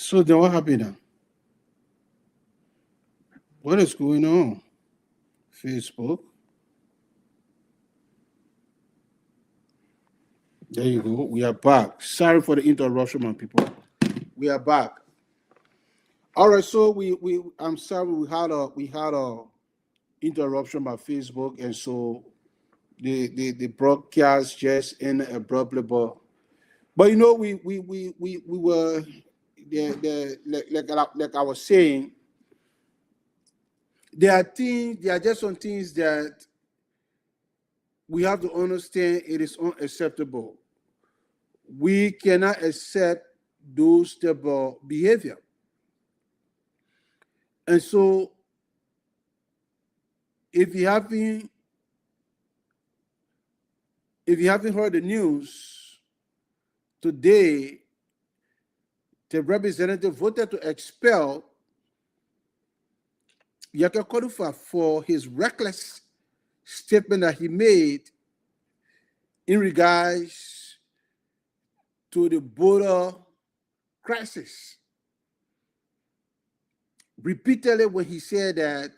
So then what happened now? What is going on? Facebook. There you go. We are back. Sorry for the interruption, my people. We are back. All right. So we I'm sorry we had a interruption by Facebook, and so the broadcast just ended abruptly. But you know we were like I was saying, there are just some things that we have to understand. It is unacceptable. We cannot accept those type of behavior. And so if you haven't if you haven't heard the news today, the representative voted to expel Yaka Kodufa for his reckless statement that he made in regards to the border crisis. Repeatedly, when he said that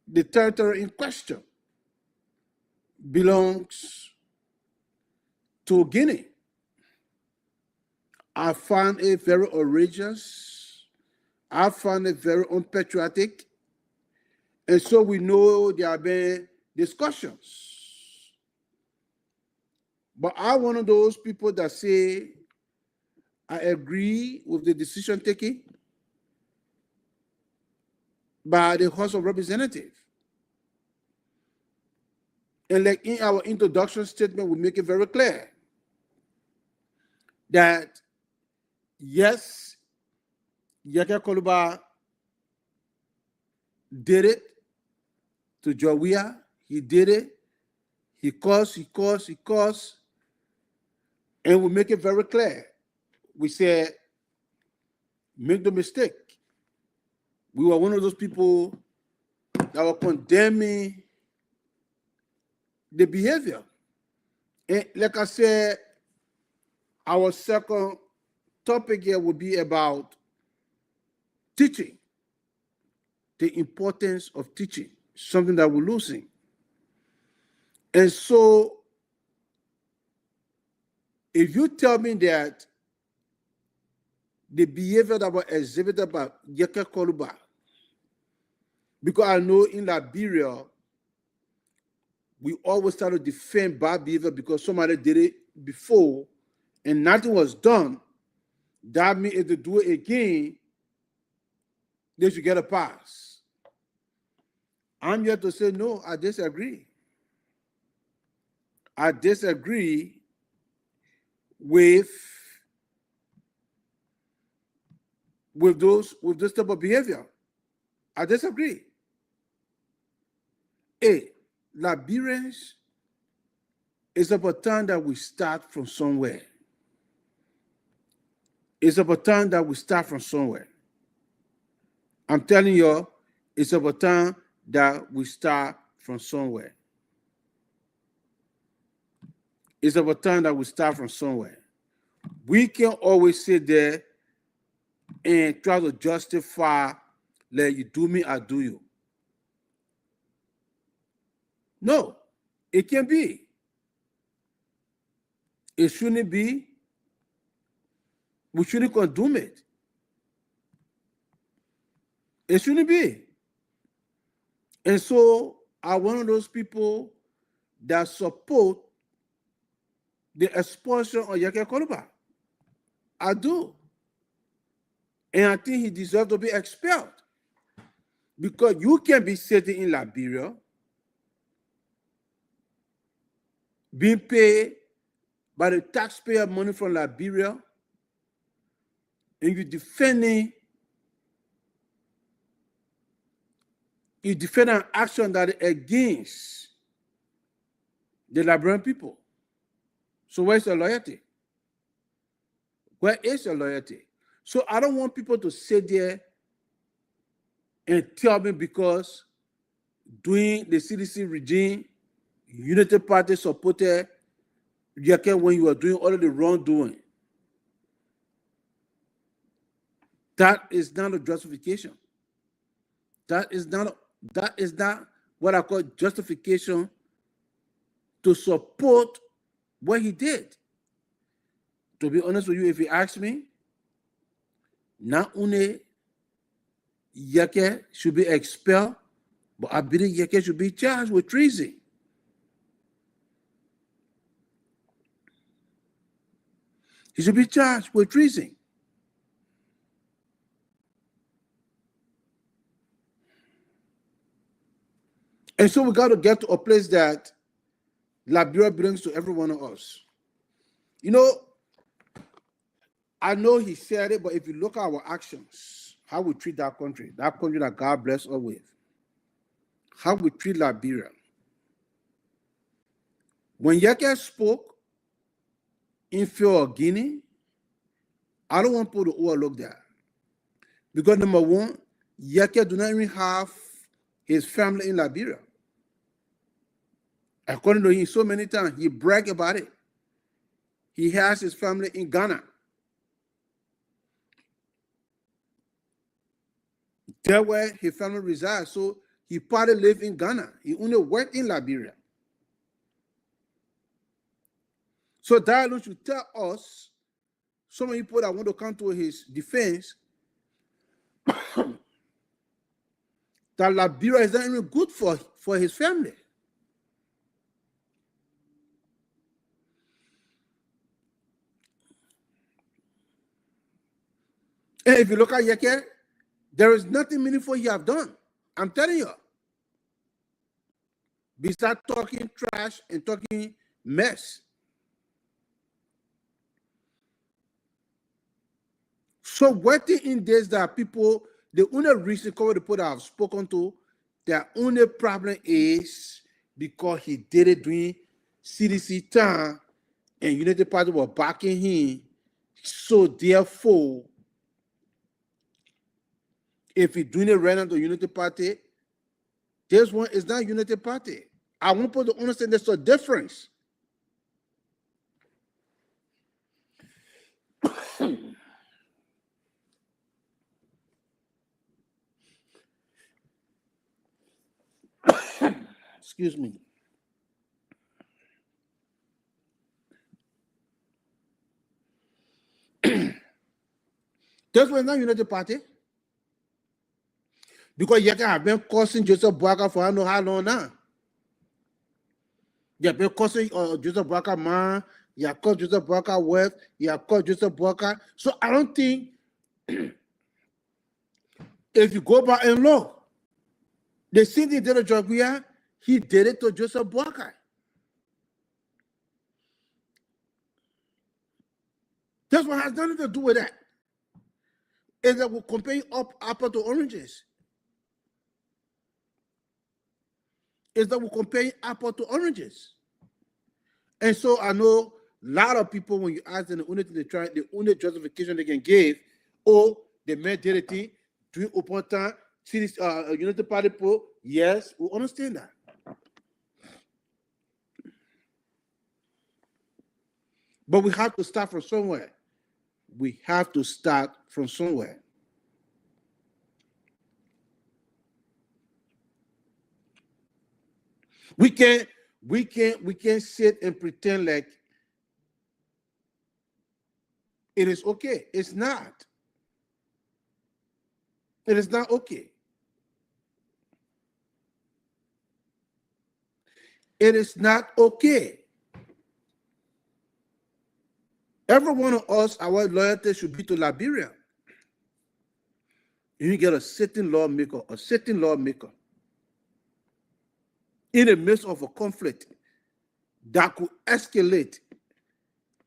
the territory in question belongs to Guinea. I found it very outrageous. I found it very unpatriotic. And so we know there have been discussions. But I'm one of those people that say, I agree with the decision taken by the House of Representatives. And like in our introduction statement, we make it very clear that yes, Yaka Koluba did it to Goyah. He did it. He caused. And we make it very clear. We said, make no mistake. We were one of those people that were condemning the behavior. And like I said, our second topic here would be about teaching, the importance of teaching, something that we're losing. And so, if you tell me that the behavior that was exhibited by Yaka Koluba, because I know in Liberia, we always try to defend bad behavior because somebody did it before and nothing was done. That means if they do it again, they should get a pass. I'm here to say, no, I disagree. I disagree with this type of behavior. I disagree. Liberians, it's about time that we start from somewhere. It's about time that we start from somewhere. I'm telling you, it's about time that we start from somewhere. It's about time that we start from somewhere. We can always sit there and try to justify, like, you do me, I do you. No, it can't be. It shouldn't be. We shouldn't condone it. It shouldn't be. And so I'm one of those people that support the expulsion of Yaka Koluba. I do. And I think he deserves to be expelled. Because you can be sitting in Liberia, being paid by the taxpayer money from Liberia, and you're defending an action that is against the Liberian people. So where's your loyalty? Where is your loyalty? So I don't want people to sit there and tell me because during the CDC regime, Unity Party supported Yaka when you were doing all of the wrongdoing. That is not a justification. That is not what I call justification to support what he did. To be honest with you, if you ask me, not only Yeke should be expelled, but I believe Yeke should be charged with treason. He should be charged with treason. And so we got to get to a place that Liberia belongs to every one of us. You know, I know he said it, but if you look at our actions, how we treat that country that God bless us with, how we treat Liberia. When Yeke spoke in fear of Guinea, I don't want people to overlook that. Because number one, Yeke do not even have his family in Liberia. According to him, so many times, he bragged about it. He has his family in Ghana. There where his family resides. So he partly lived in Ghana. He only worked in Liberia. So that alone should tell us, some people that want to come to his defense, that Liberia is not even good for his family. And if you look at Yeke, there is nothing meaningful he have done. I'm telling you. Besides talking trash and talking mess. So waiting in days that people, the only reason the people that I've spoken to, their only problem is because he did it during CDC time and United Party were backing him. So therefore, if he's doing it right now to Unity Party, this one is not Unity Party. I want people to understand there's a difference. Excuse me. This one is not Unity Party. Because Yeke have been cursing Joseph Boakai for I don't know how long now. You have been cursing Joseph Boakai man, you have called Joseph Boakai wife, you have called Joseph Boakai. So I don't think if you go back and look, the same thing he did to Goyah, he did it to Joseph Boakai. That's what has nothing to do with that. Is that we're comparing apple to oranges. Is that we're comparing apple to oranges. And so I know a lot of people, when you ask them the only thing they try, the only justification they can give, oh, the majority during open time, see this United Party poll, yes, we understand that. But we have to start from somewhere. We have to start from somewhere. We can't sit and pretend like it is okay. It's not. It is not okay. It is not okay. Every one of us, our loyalty should be to Liberia. You get a sitting lawmaker, in the midst of a conflict that could escalate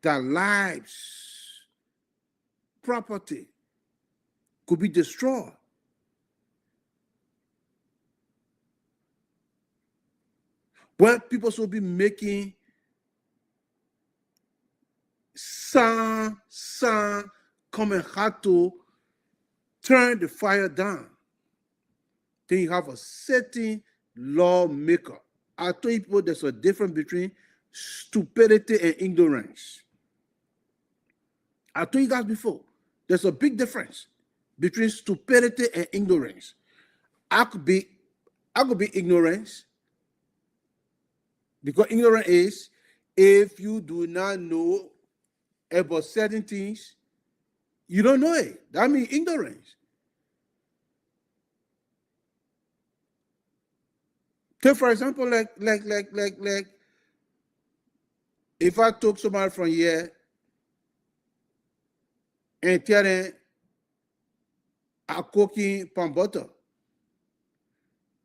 their lives, property could be destroyed. Where people should be making sound, come and have to turn the fire down. Then you have a sitting lawmaker. I told people there's a difference between stupidity and ignorance. I told you guys before, there's a big difference. between stupidity and ignorance. I could be ignorance, because ignorance is if you do not know about certain things, you don't know it. That means ignorance. Take for example, like if I took somebody from here and tell them I'm cooking palm butter,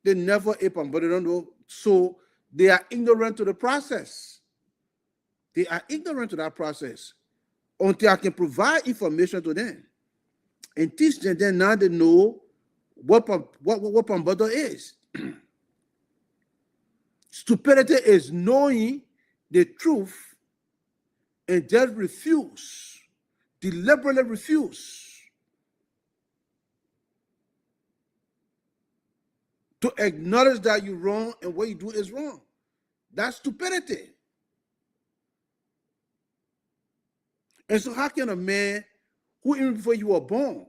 they never ate palm butter, they don't know. So they are ignorant to the process. They are ignorant to that process until I can provide information to them and teach them. Then now they know what palm butter is. Stupidity is knowing the truth and just refuse, deliberately refuse to acknowledge that you're wrong and what you do is wrong. That's stupidity. And so how can a man who even before you were born,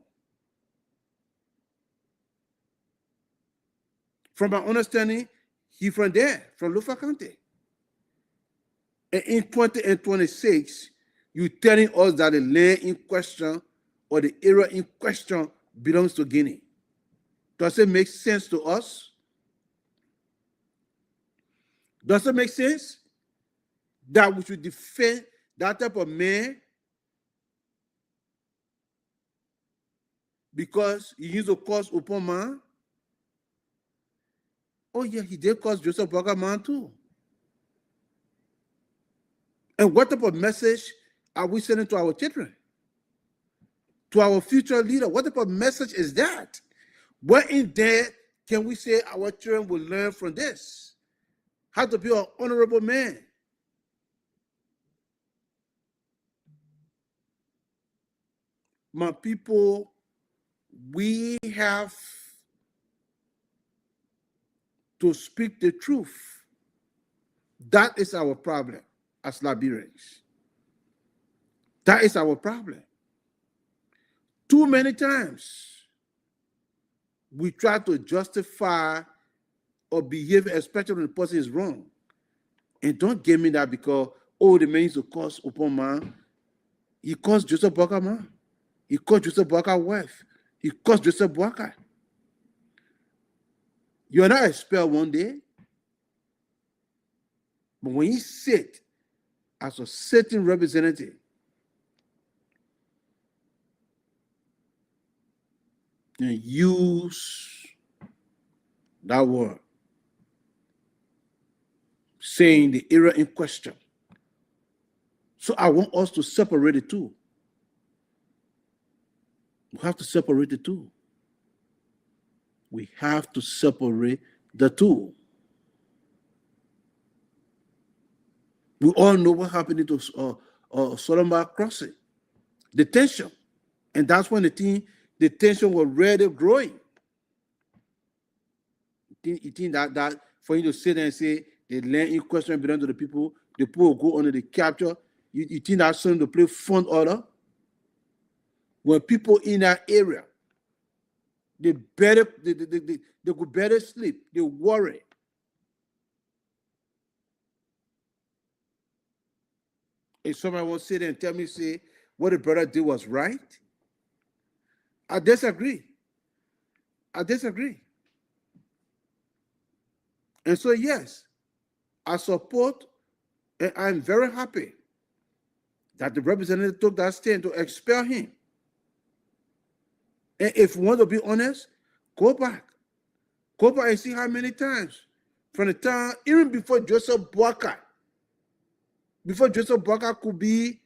from my understanding, he from there, from Lufa County. And in 2026, you're telling us that the land in question or the area in question belongs to Guinea. Does it make sense to us? Does it make sense that we should defend that type of man because he used to cause upon man? Oh yeah, he did cause Joseph Boakai man too. And what type of message are we sending to our children? To our future leader? What type of message is that? What in there can we say our children will learn from this? How to be an honorable man. My people, we have to speak the truth. That is our problem as Liberians. That is our problem. Too many times, we try to justify or behave, especially when the person is wrong. And don't give me that because, oh, the man used to cause upon man. He caused Joseph Boakai man. He caused Joseph Boakai wife. He caused Joseph Boakai. You are not expelled one day. But when you sit as a certain representative, and use that word, saying the era in question. So I want us to separate the two. We have to separate the two. We have to separate the two. We all know what happened to Solomon Crossing, the tension. And that's when the tension was really growing. You think that for you to sit there and say the land in question belongs to the people will go under the capture. You think that's something to play fun order? When people in that area, they could better sleep, they worry. If somebody wants to sit there and tell me, say, what the brother did was right, I disagree. I disagree. And so, yes, I support, and I'm very happy that the representative took that stand to expel him. And if you want to be honest, go back. Go back and see how many times from the time, even before Joseph Boakai could be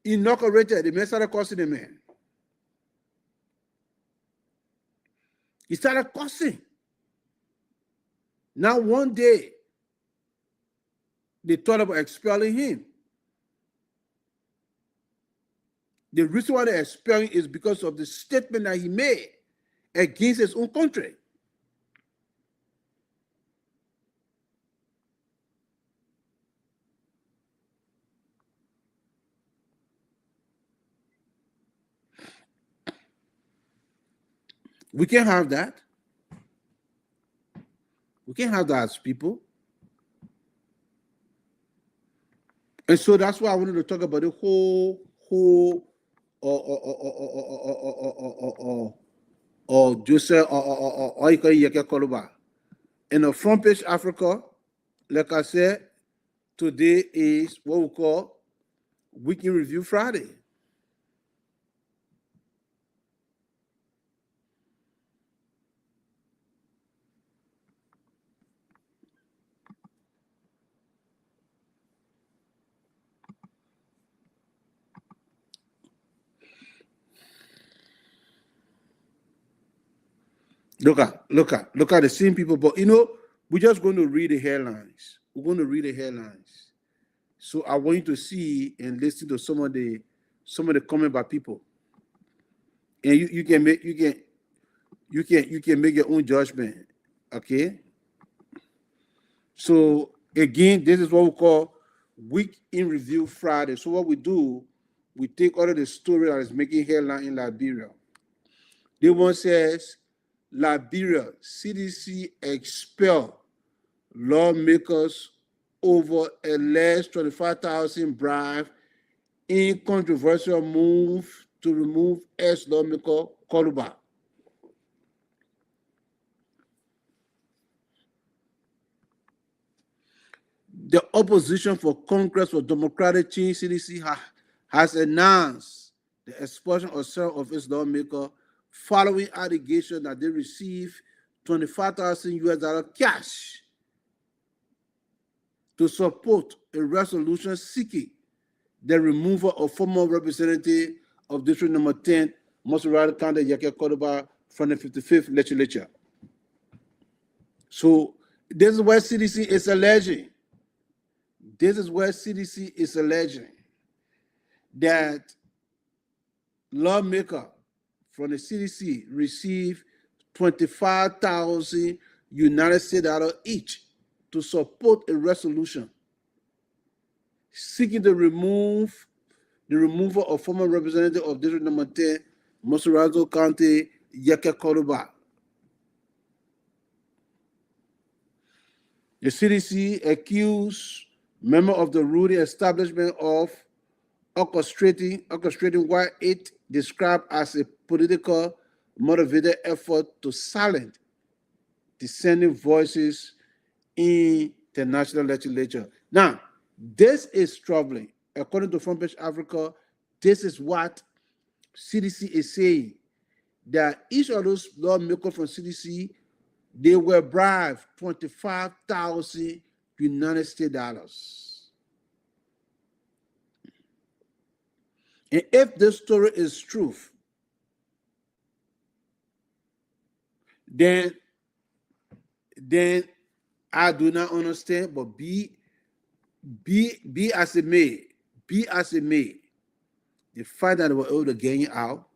inaugurated, the man started cursing the man. He started cursing. Now one day, they thought about expelling him. The reason why they're expelling is because of the statement that he made against his own country. We can't have that. We can't have that as people. And so that's why I wanted to talk about the whole or Joseph or you can call it. In the front page Africa, like I said, today is what we call Weekend Review Friday. Look at the same people, but we're just going to read the headlines. We're going to read the headlines. So I want you to see and listen to some of the comment by people, and you can make your own judgment. Okay. So again, this is what we call Week in Review Friday. So what we do, we take all of the story that is making headline in Liberia. The one says, Liberia CDC expel lawmakers over alleged 25,000 bribe in controversial move to remove ex-lawmaker Koluba. The opposition for Congress for Democratic Change CDC has announced the expulsion of several of its lawmakers following allegations that they received $25,000 cash to support a resolution seeking the removal of former representative of District Number 10, Mosurado County, Yake Kodoba, from the 55th legislature. So this is where CDC is alleging. That lawmaker from the CDC received 25,000 United States dollars each to support a resolution seeking the removal of former representative of District Number 10, Mosurado County, Yeke Koruba. The CDC accused members of the ruling establishment of orchestrating what it described as a political motivated effort to silence dissenting voices in the national legislature. Now, this is troubling. According to Front Page Africa, this is what CDC is saying, that each of those lawmakers from CDC, they were bribed 25,000 United States dollars. And if this story is true, then I do not understand, but be as it may, the fact that they were able to get it out,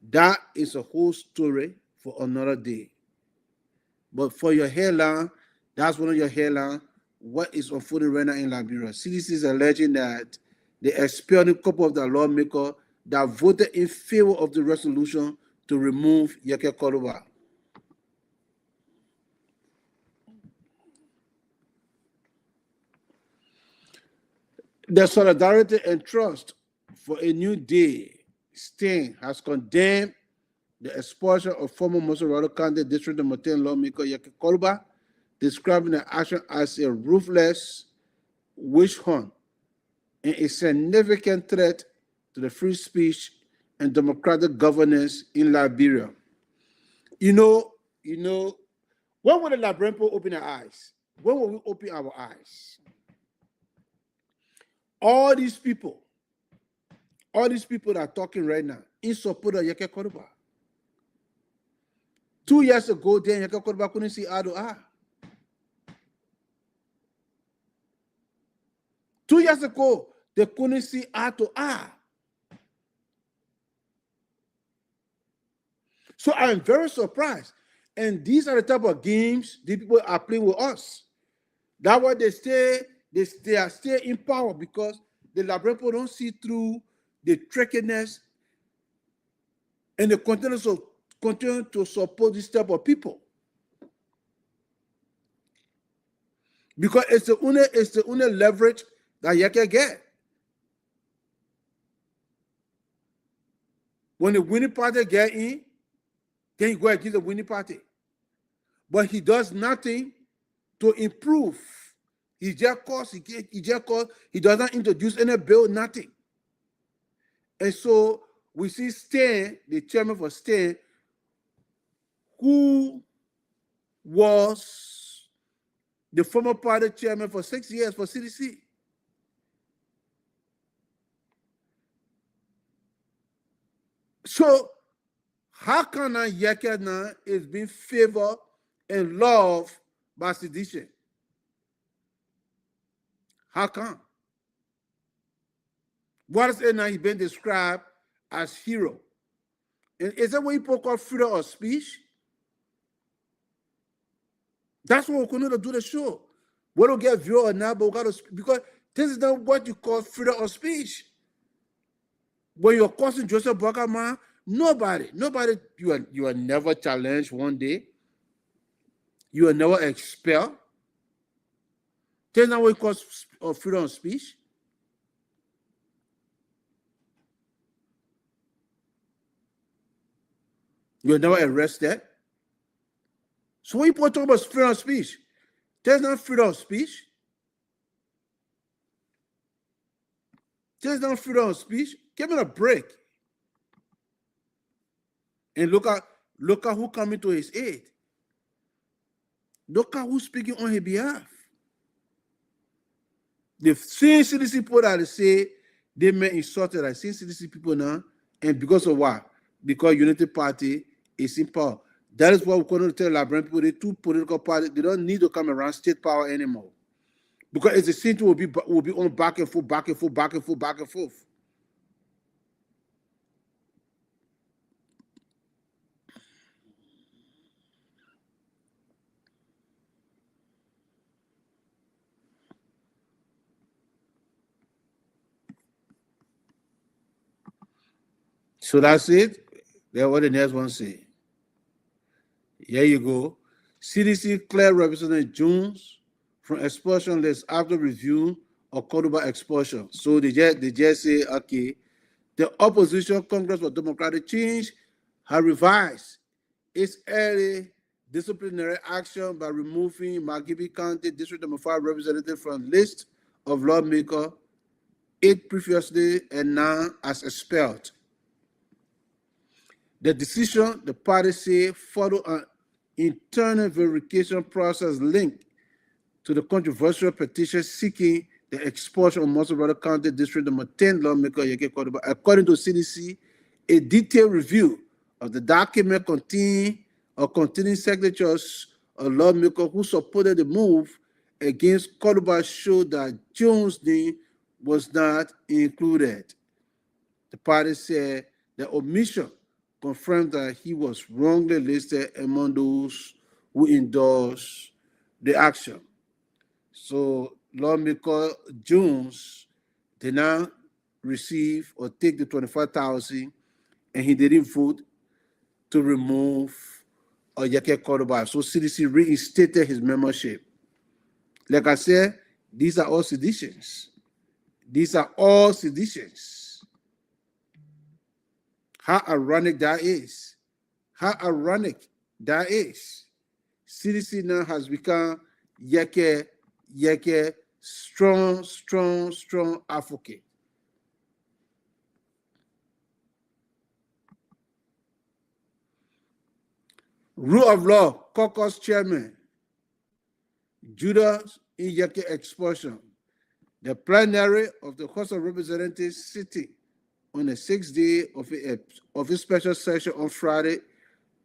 that is a whole story for another day. But for your headline, that's one of your headlines. What is unfolding right now in Liberia? CDC is alleging that they expelled a couple of the lawmakers that voted in favor of the resolution to remove Yeke Koruba. The Solidarity and Trust for a New Day stand has condemned the expulsion of former Mosurado County District Number 10 lawmaker Yeke Koruba, describing the action as a ruthless witch hunt and a significant threat to the free speech and democratic governance in Liberia. When will the Liberian people open their eyes? When will we open our eyes? All these people that are talking right now in support of Yeke Koruba. 2 years ago, then Yeke Koruba couldn't see eye to eye. 2 years ago, they couldn't see eye to eye. So I'm very surprised. And these are the type of games these people are playing with us. That's why they are still in power, because the Liberian people don't see through the trickiness and the continuous of continue to support this type of people. Because it's the only leverage that you can get. When the winning party get in, then you go against the winning party. But he does nothing to improve. He just calls, he doesn't introduce any bill, nothing. And so we see Stan, the chairman for Stan, who was the former party chairman for 6 years for CDC. So how can Yeke now is being favored and loved by sedition? How come? What is it now he's been described as hero? And is that what people call freedom of speech? That's what we're going to do the show. We don't get view or not, but we got to speak, because this is not what you call freedom of speech. When you're causing Joseph Bogama, nobody, you are never challenged one day. You are never expelled. This is not what you call freedom of speech. You're never arrested. So when people talk about freedom of speech, there's not freedom of speech. There's not freedom of speech. Give me a break. And look at who coming to his aid. Look at who's speaking on his behalf. The same CDC people that say they may insulted, I see CDC people now, and because of what? Because Unity Party is in power. That is what we're going to tell Liberian people. The two political parties, they don't need to come around state power anymore. Because it's the same thing will be on back and forth, back and forth, back and forth, back and forth. So that's it. That's what the next one say. Here you go. CDC cleared Representative Jones from expulsion list after review of Cordoba expulsion. So they just say, okay, the opposition Congress for Democratic Change has revised its early disciplinary action by removing Margibi County District Number 5 representative from list of lawmakers, 8 previously and now as expelled. The decision, the party say, followed an internal verification process linked to the controversial petition seeking the expulsion of Muscle Brother County District Number 10 lawmaker Yeke Cordoba. According to CDC, a detailed review of the document containing signatures of lawmakers who supported the move against Cordoba showed that Jones' name was not included. The party said the omission confirmed that he was wrongly listed among those who endorsed the action. So lawmaker Jones did not receive or take the 25,000, and he didn't vote to remove Yeke Cordoba. So CDC reinstated his membership. Like I said, these are all seditions. These are all seditions. How ironic that is. How ironic that is. CDC now has become Yeke strong advocate. Rule of law, caucus chairman, Judas Yeke expulsion. The plenary of the House of Representatives sitting on the 6th day of a special session on Friday,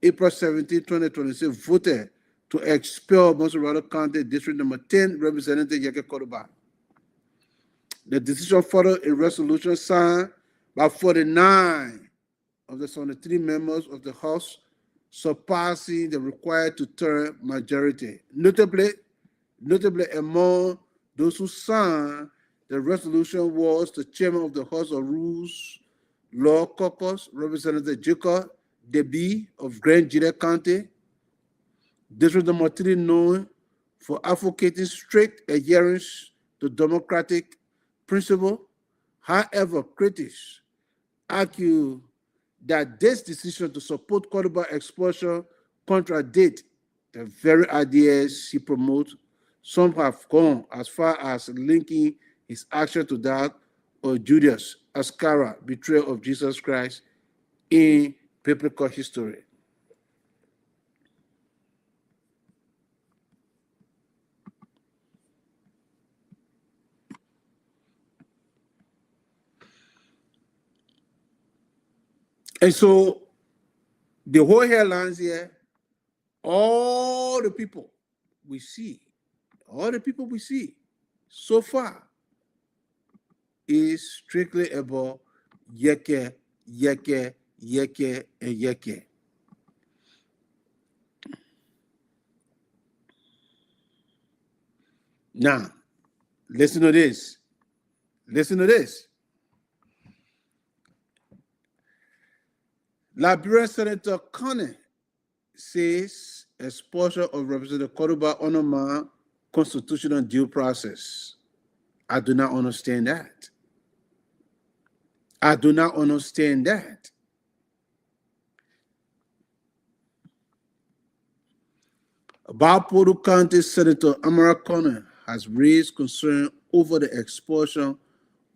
April 17, 2026, voted to expel Monserrado County District Number 10 Representative Yeke Cordoba. The decision followed a resolution signed by 49 of the 73 members of the House, surpassing the required two-thirds majority. Notably among those who signed the resolution was the chairman of the House of Rules Law Caucus, Representative Deby of Grand Gillette County. District number 3 known for advocating strict adherence to democratic principle. However, critics argue that this decision to support Cordoba expulsion contradicts the very ideas he promotes. Some have gone as far as linking his action to that of Judas Iscariot, betrayal of Jesus Christ in biblical history. And so the whole headlines here, all the people we see so far is strictly about yeke, yeke, yeke, and yeke. Now, listen to this. Listen to this. Liberian Senator Conner says expulsion of Representative Cordoba undermines constitutional due process. I do not understand that. I do not understand that. Valparaiso County Senator Amara Conner has raised concern over the expulsion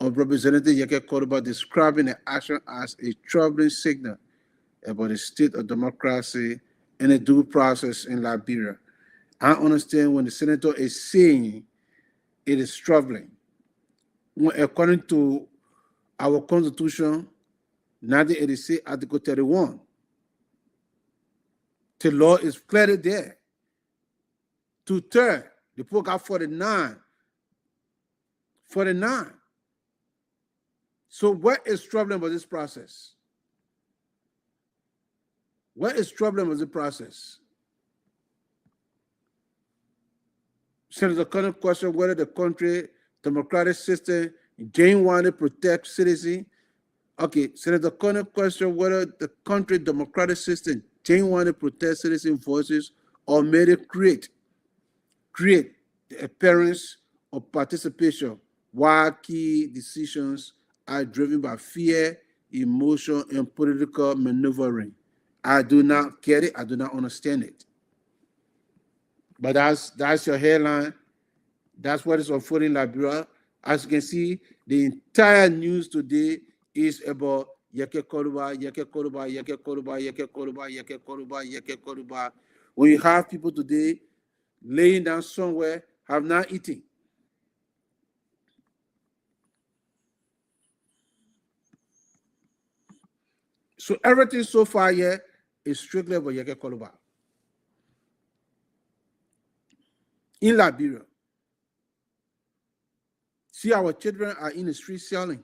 of Representative Yeke Cordoba, describing the action as a troubling signal about the state of democracy and the due process in Liberia. I understand when the senator is saying it is troubling. When, according to our Constitution, 1986, Article 31, the law is clearly there. Two-thirds, the poor got 49. 49. So what is troubling about this process? What is troubling with the process? Senator Conner questioned whether the country democratic system genuinely protects citizens. Okay, Senator Conner questioned whether the country democratic system genuinely protects citizen voices or made it create the appearance of participation while key decisions are driven by fear, emotion, and political maneuvering. I do not get it. I do not understand it. But that's your headline. That's what is unfolding in Liberia. As you can see, the entire news today is about Yeke Cordoba, Yeke Cordoba, Yeke Cordoba, Yeke Cordoba, Yeke Cordoba, Yeke Cordoba. When you have people today laying down somewhere, have not eaten. So everything so far here is strictly about Yeke Cordoba. In Liberia, see, our children are in the street selling.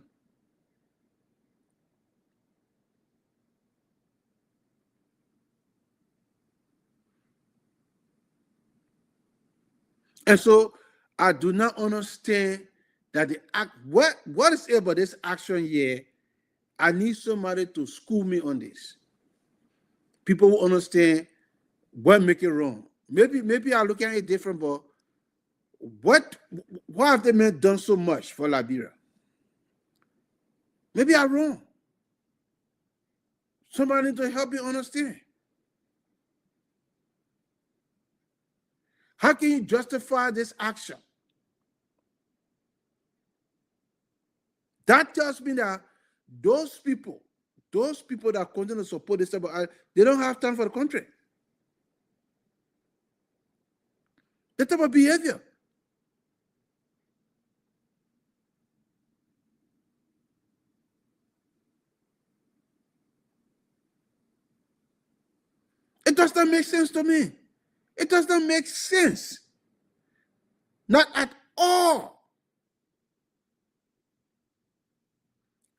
And so I do not understand that the act, what is it about this action here? I need somebody to school me on this. People who understand what make it wrong. Maybe I'm looking at it different, but what have they men done so much for Liberia? Maybe I'm wrong. Somebody need to help me understand. How can you justify this action? That tells me that those people that continue to support this, they don't have time for the country. That type of behavior. It does not make sense to me. It does not make sense. Not at all.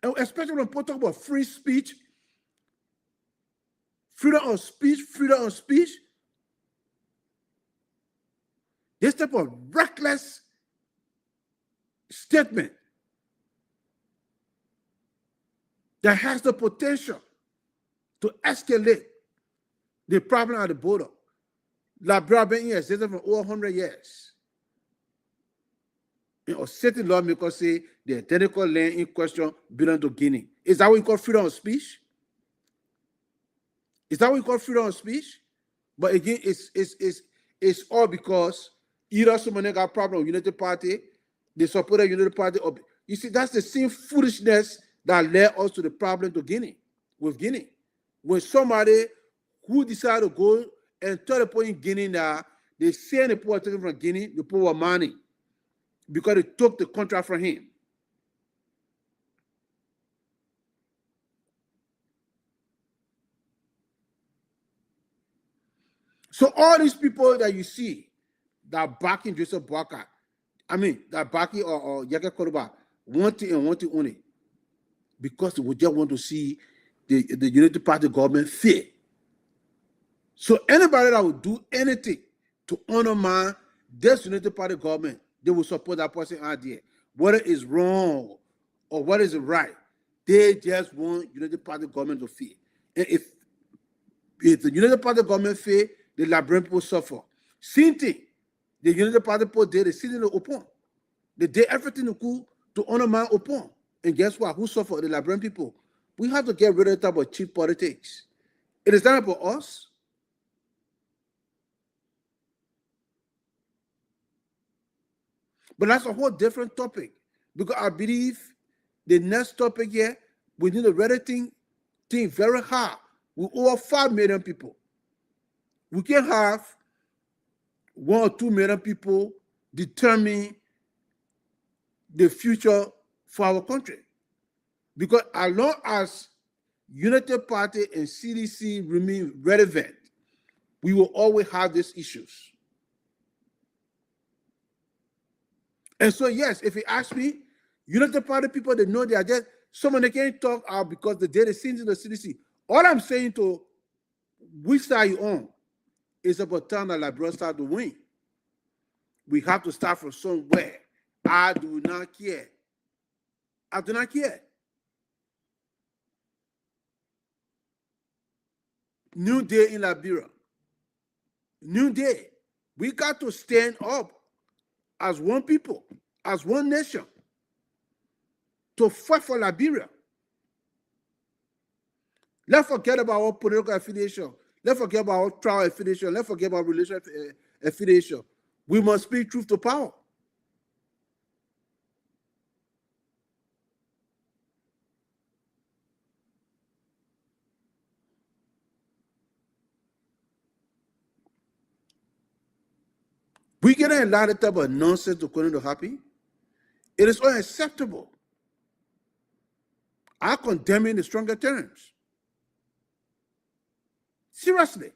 And especially when people talk about free speech, freedom of speech. This type of reckless statement that has the potential to escalate the problem at the border. Liberia been in existence for over 100 years. A certain lawmakers say the identical land in question belongs to Guinea. Is that what you call freedom of speech? Is that what you call freedom of speech? But again, it's all because either someone got a problem with United Party, they support the United Party. Or, you see, that's the same foolishness that led us to the problem to Guinea, with Guinea. When somebody who decided to go and tell the people in Guinea now, they send the people taken from Guinea, the people were money, because they took the contract from him. So all these people that you see that backing Joseph Boakai, that backing or Yaka Koroba, want it and want it only, because they would just want to see the United Party government fail. So anybody that would do anything to undermine this United Party government, they will support that person idea. Whether it's wrong or what is right, they just want United Party government to fail. And if the United Party government fail, the Liberian people suffer. Same thing. The United Party people did, they sit in the open. They did everything they could to undermine open. And guess what? Who suffered? The Liberian people. We have to get rid of that type of cheap politics. It is not about us. But that's a whole different topic. Because I believe the next topic here, we need to really think very hard. With over 5 million people. We can have 1 or 2 million people determine the future for our country. Because as long as United Party and CDC remain relevant, we will always have these issues. And so, yes, if you ask me, United Party people, they know they are just, someone they can't talk out because the data scenes in the CDC. All I'm saying to which side you on, it's about time that Liberia start to win. We have to start from somewhere. I do not care. I do not care. New day in Liberia. New day. We got to stand up as one people, as one nation, to fight for Liberia. Let's forget about our political affiliation. Let's forget about our trial affiliation. Let's forget about religious affiliation. We must speak truth to power. We get a lot of type of nonsense according to Happy. It is unacceptable. I condemn it in the stronger terms. Seriously.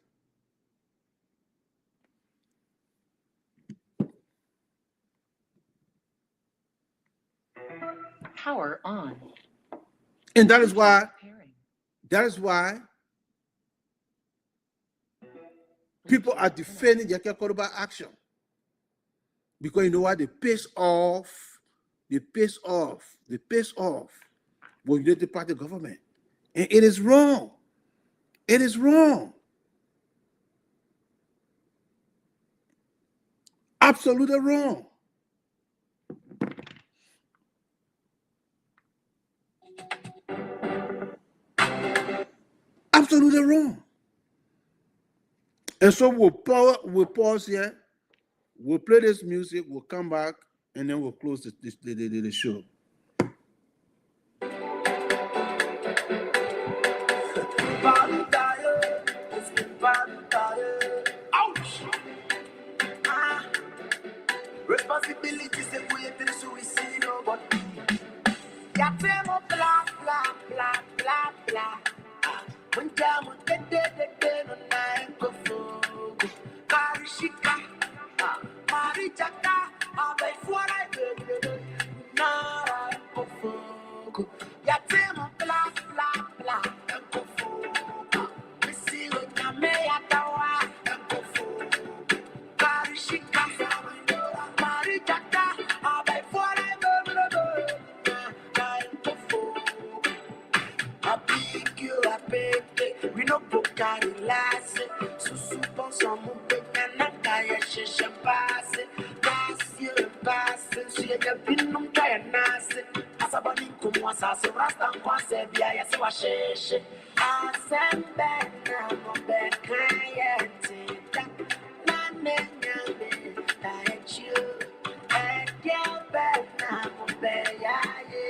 Power on. And that is why people are defending the Koroba action. Because you know what? They piss off with United Party government. And it is wrong. It is wrong. Absolutely wrong. Absolutely wrong. And so we'll pause here. We'll play this music. We'll come back, and then we'll close the show. Ouch! Responsibility say we ain't the suicidal, but ya temo blah blah blah blah blah. When jamu de no nine go fugu. Karishika, Marichaka, abai fuara de na go fugu. Ya temo blah blah blah go fugu. Missy when ya me ya tawa go fugu. Karishika, Marichaka, abai fuara de I beg you, I beg, carry last. Susupo somu penyana kaya shisha pass. Pass you pass. She a pinum kaya nasi. Asabani kumwasa so rasta kwase biya ya sewa sheshe. Asembe na mobe kaya tita. Nane nyame kaya chiu. Edia be na mobe ya ye.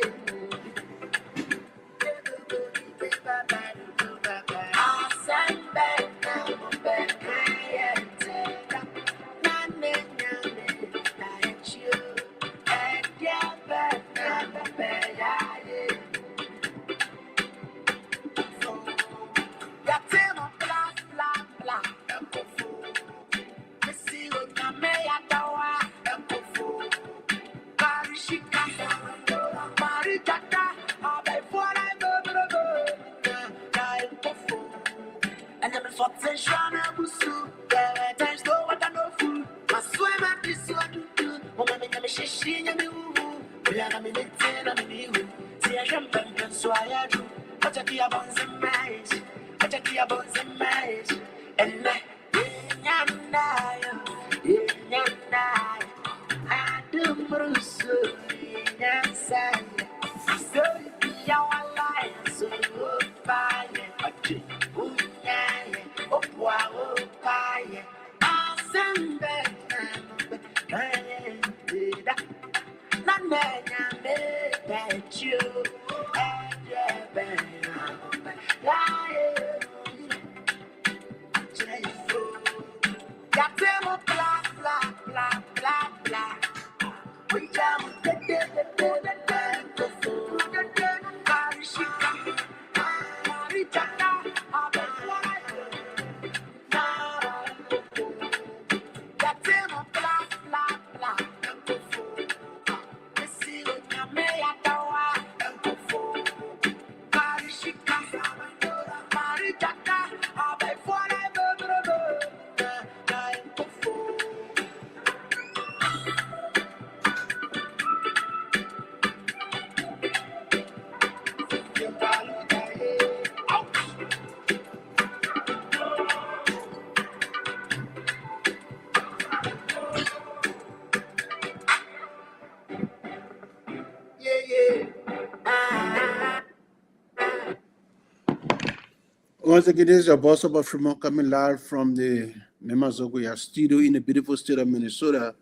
Once again, this is your boss of Fremont coming live from the Maima Goyah studio in the beautiful state of Minnesota.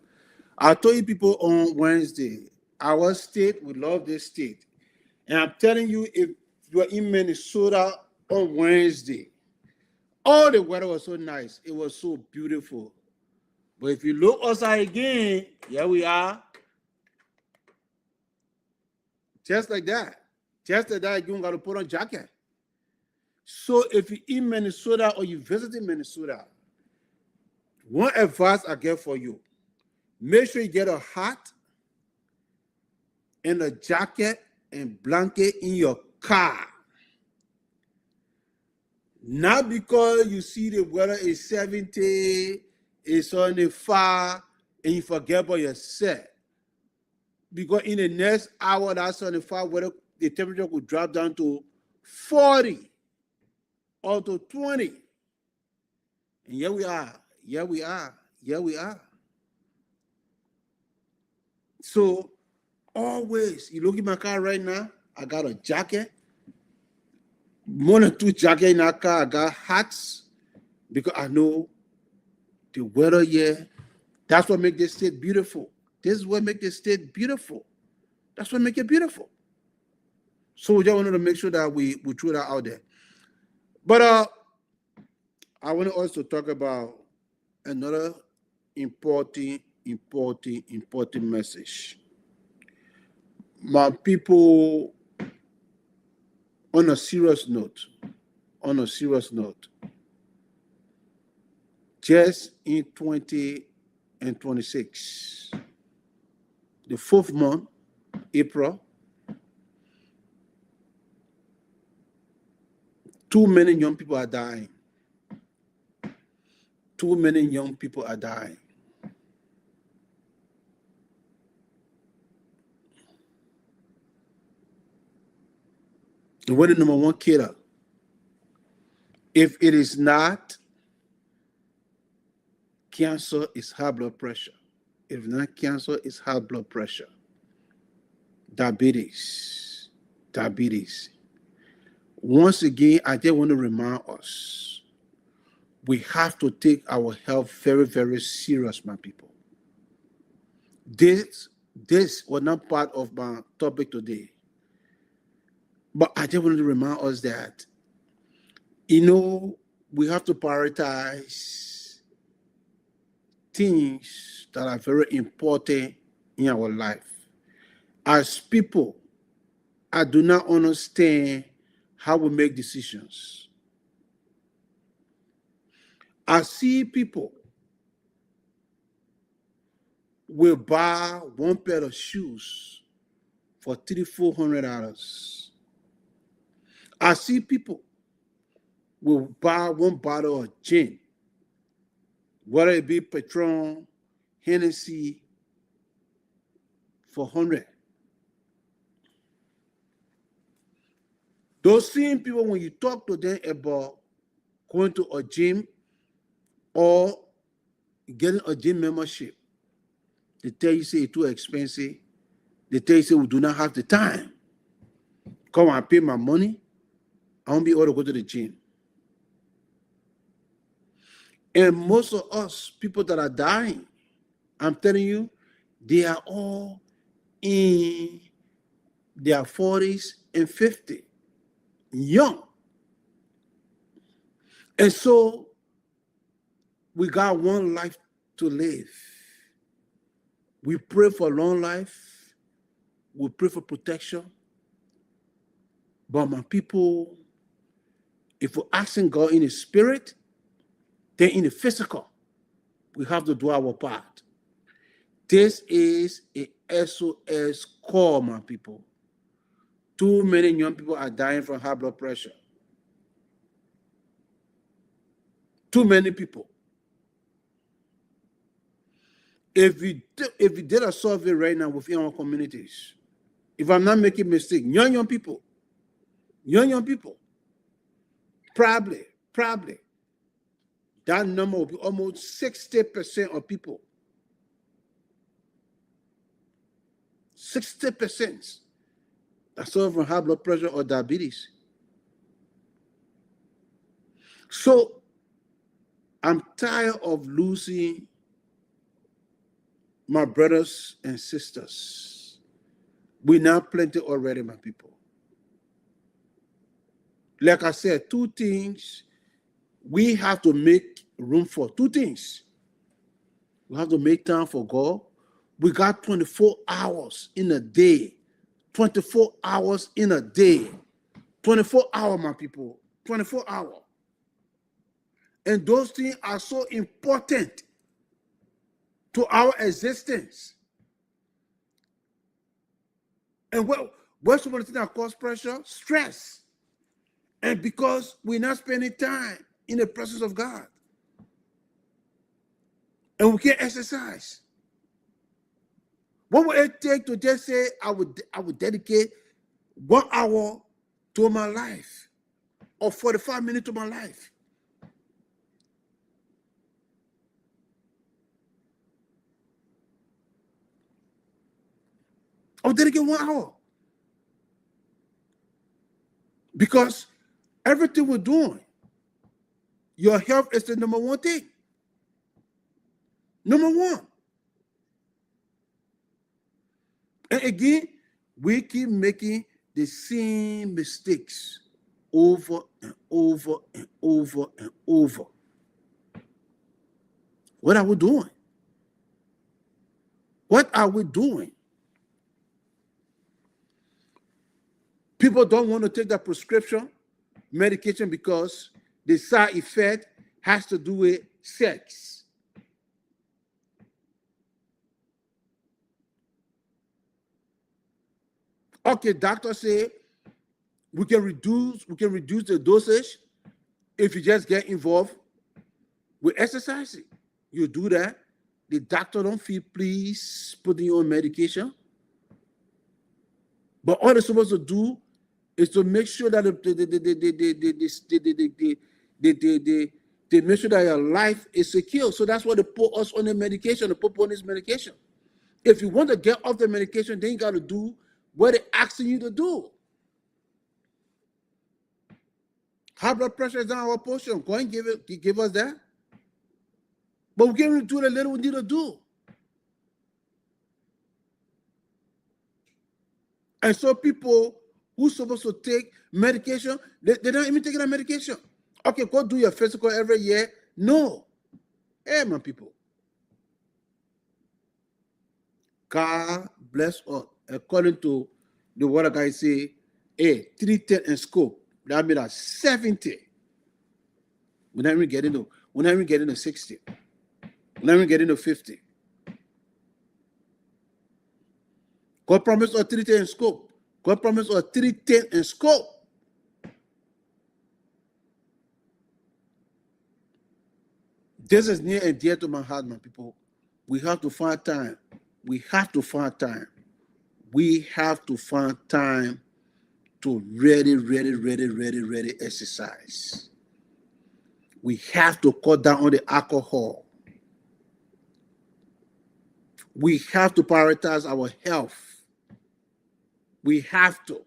I told you people on Wednesday, our state, we love this state. And I'm telling you, if you're in Minnesota on Wednesday, all the weather was so nice. It was so beautiful. But if you look outside again, here we are. Just like that. Just like that, you don't got to put on a jacket. So if you're in Minnesota or you visited Minnesota, one advice I get for you, make sure you get a hat and a jacket and blanket in your car. Not because you see the weather is 70, it's on the fire, and you forget about yourself. Because in the next hour, that's on the fire, weather, the temperature could drop down to 40 or to 20. And here we are, here we are, here we are. So always, you look at my car right now, I got a jacket, more than 2 jackets in that car. I got hats because I know the weather here. That's what makes this state beautiful. This is what makes this state beautiful. That's what makes it beautiful. So we just wanted to make sure that we throw that out there. But I want to also talk about another important message. My people, on a serious note, just in 2026, the 4th month, April, 2 million young people are dying. 2 million young people are dying. The we're the number 1 killer. If it is not, cancer is high blood pressure. If not cancer, it's high blood pressure. Diabetes. Diabetes. Once again, I just want to remind us, we have to take our health very, very serious, my people. This was not part of my topic today. But I just want to remind us that, we have to prioritize things that are very important in our life. As people, I do not understand how we make decisions. I see people will buy one pair of shoes for $300-400. I see people will buy one bottle of gin, whether it be Patron, Hennessy, for $100. Those same people, when you talk to them about going to a gym or getting a gym membership, they tell you, say, it's too expensive. They tell you, say, we do not have the time. Come and pay my money. I won't be able to go to the gym. And most of us, people that are dying, I'm telling you, they are all in their 40s and 50s, young. And so we got one life to live. We pray for long life. We pray for protection. But my people, if we're asking God in the spirit, then in the physical, we have to do our part. This is a SOS call, my people. Too many young people are dying from high blood pressure. Too many people. If we did a survey right now within our communities, if I'm not making a mistake, young people, probably, that number will be almost 60% of people. 60% that suffer from high blood pressure or diabetes. So I'm tired of losing my brothers and sisters. We now plenty already, my people. Like I said, two things we have to make room for. Two things. We have to make time for God. We got 24 hours in a day. 24 hours in a day. 24 hours, my people. 24 hours. And those things are so important to our existence. And what's one of the things that cause pressure? Stress. And because we're not spending time in the presence of God. And we can't exercise. What would it take to just say, I would dedicate 1 hour to my life or 45 minutes to my life? I would dedicate 1 hour. Because everything we're doing, your health is the number one thing. Number one. And again, we keep making the same mistakes over and over and over and over. What are we doing? What are we doing? People don't want to take that prescription medication because the side effect has to do with sex. Okay, doctor say we can reduce the dosage if you just get involved with exercising. You do that. The doctor don't feel pleased putting you on medication. But all they're supposed to do is to make sure that they make sure that your life is secure. So that's why they put us on the medication, they put on this medication. If you want to get off the medication, then you got to do what they're asking you to do. High blood pressure is not our portion. Go and give us that. But we can't even do the little we need to do. And so people who's supposed to take medication, they don't even take that medication. Okay, go do your physical every year. No. Hey, my people. God bless us. According to the word of God, say, hey, 310 in scope. That means that 70. We're not even getting to 60. We're not even getting to 50. God promised us 310 in scope. God promised us 310 in scope. This is near and dear to my heart, my people. We have to find time. We have to find time. We have to find time to really exercise. We have to cut down on the alcohol. We have to prioritize our health. We have to.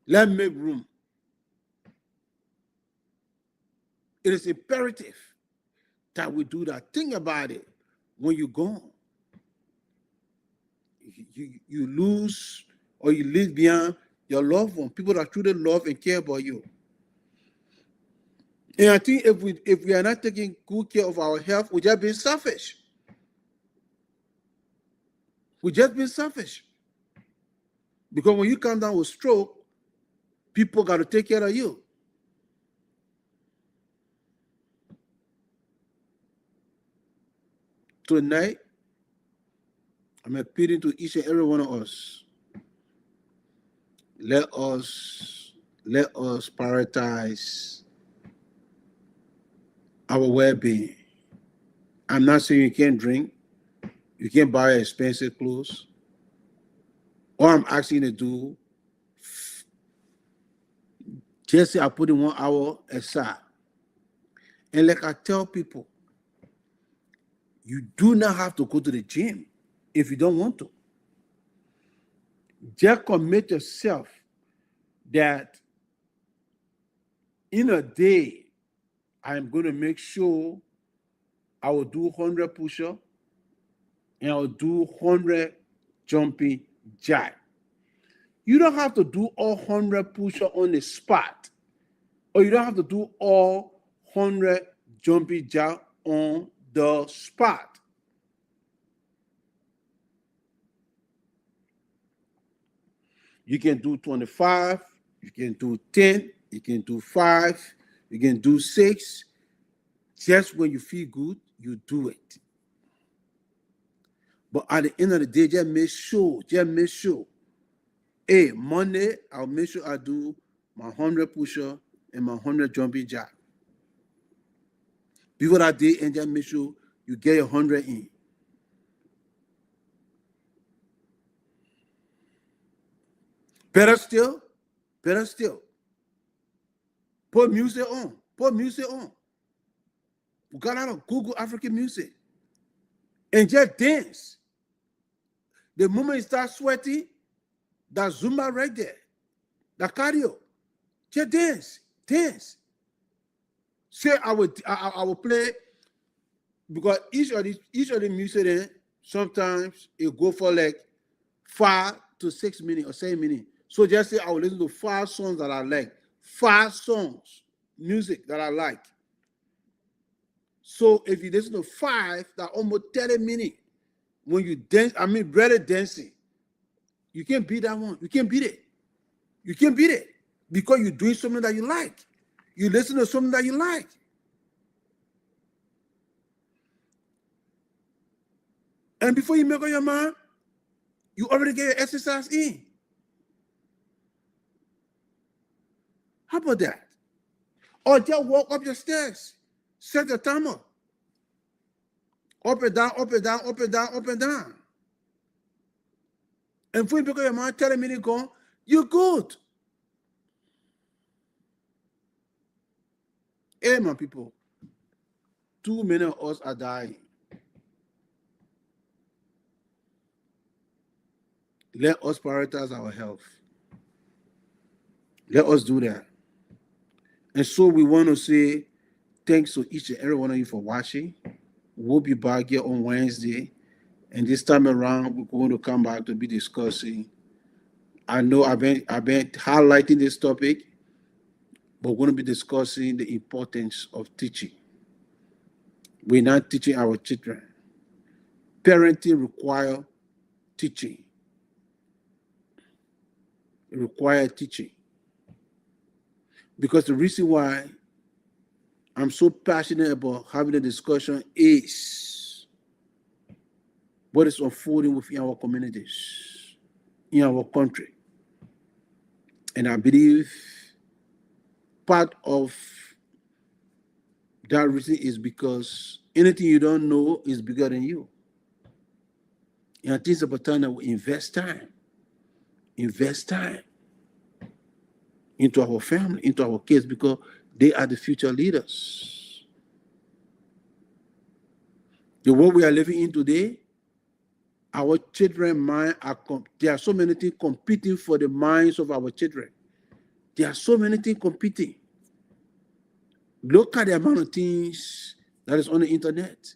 Let's make room. It is imperative that we do that. Think about it. When you're gone, you lose or you leave behind your loved one, people that truly love and care about you. And I think if we are not taking good care of our health, we're just being selfish. We're just being selfish. Because when you come down with stroke, people got to take care of you. Tonight, I'm appealing to each and every one of us. Let us prioritize our well-being. I'm not saying you can't drink, you can't buy expensive clothes. All I'm asking you to do, just say I put in 1 hour aside. And like I tell people, you do not have to go to the gym if you don't want to. Just commit yourself that in a day, I'm going to make sure I will do 100 push-ups and I will do 100 jumping jack. You don't have to do all 100 push-ups on the spot, or you don't have to do all 100 jumping jack on the spot. You can do 25, you can do 10, you can do 5, you can do 6. Just when you feel good, you do it. But at the end of the day, just make sure. Hey, Monday, I'll make sure I do my 100 push-up and my 100 jumping jack. Before that day, and just make sure you get your 100 in. Better still, put music on. We got out of Google African music and just dance. The moment you start sweating, that Zumba right there, that cardio, just dance. Say I will play, because each of the music then sometimes it go for like 5 to 6 minutes or 7 minutes. So just say I will listen to 5 songs that I like, 5 songs, music that I like. So if you listen to 5, that almost 30 minutes. When you dance, brother dancing, you can't beat that one. You can't beat it. Because you're doing something that you like. You listen to something that you like. And before you make up your mind, you already get your exercise in. How about that? Or just walk up your stairs. Set the timer. Up and down. And before you make up your mind, 30 minutes gone, you're good. Hey, my people, too many of us are dying. Let us prioritize our health. Let us do that. And so we want to say thanks to each and every one of you for watching. We'll be back here on Wednesday. And this time around, we're going to come back to be discussing. I know I've been highlighting this topic, but we're going to be discussing the importance of teaching. We're not teaching our children. Parenting requires teaching. It requires teaching. Because the reason why I'm so passionate about having a discussion is what is unfolding within our communities, in our country. And I believe part of that reason is because anything you don't know is bigger than you. And I think it's about time that we invest time into our family, into our kids, because they are the future leaders. The world we are living in today, our children's minds there are so many things competing for the minds of our children. There are so many things competing. Look at the amount of things that is on the internet.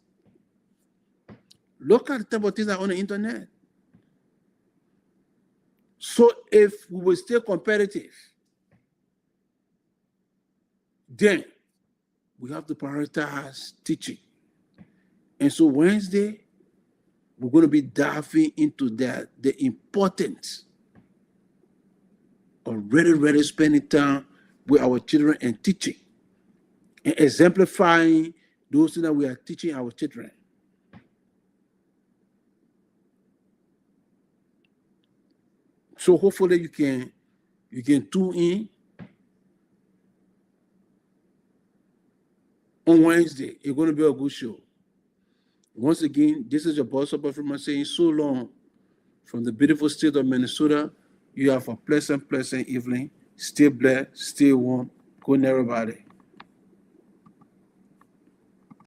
Look at the type of things that are on the internet. So if we will stay competitive, then we have to prioritize teaching. And so Wednesday, we're going to be diving into that, the importance of really spending time with our children and teaching and exemplifying those things that we are teaching our children. So hopefully you can tune in on Wednesday. It's going to be a good show. Once again, this is your boss up from saying so long from the beautiful state of Minnesota. You have a pleasant evening. Stay blessed, stay warm. Good night, everybody.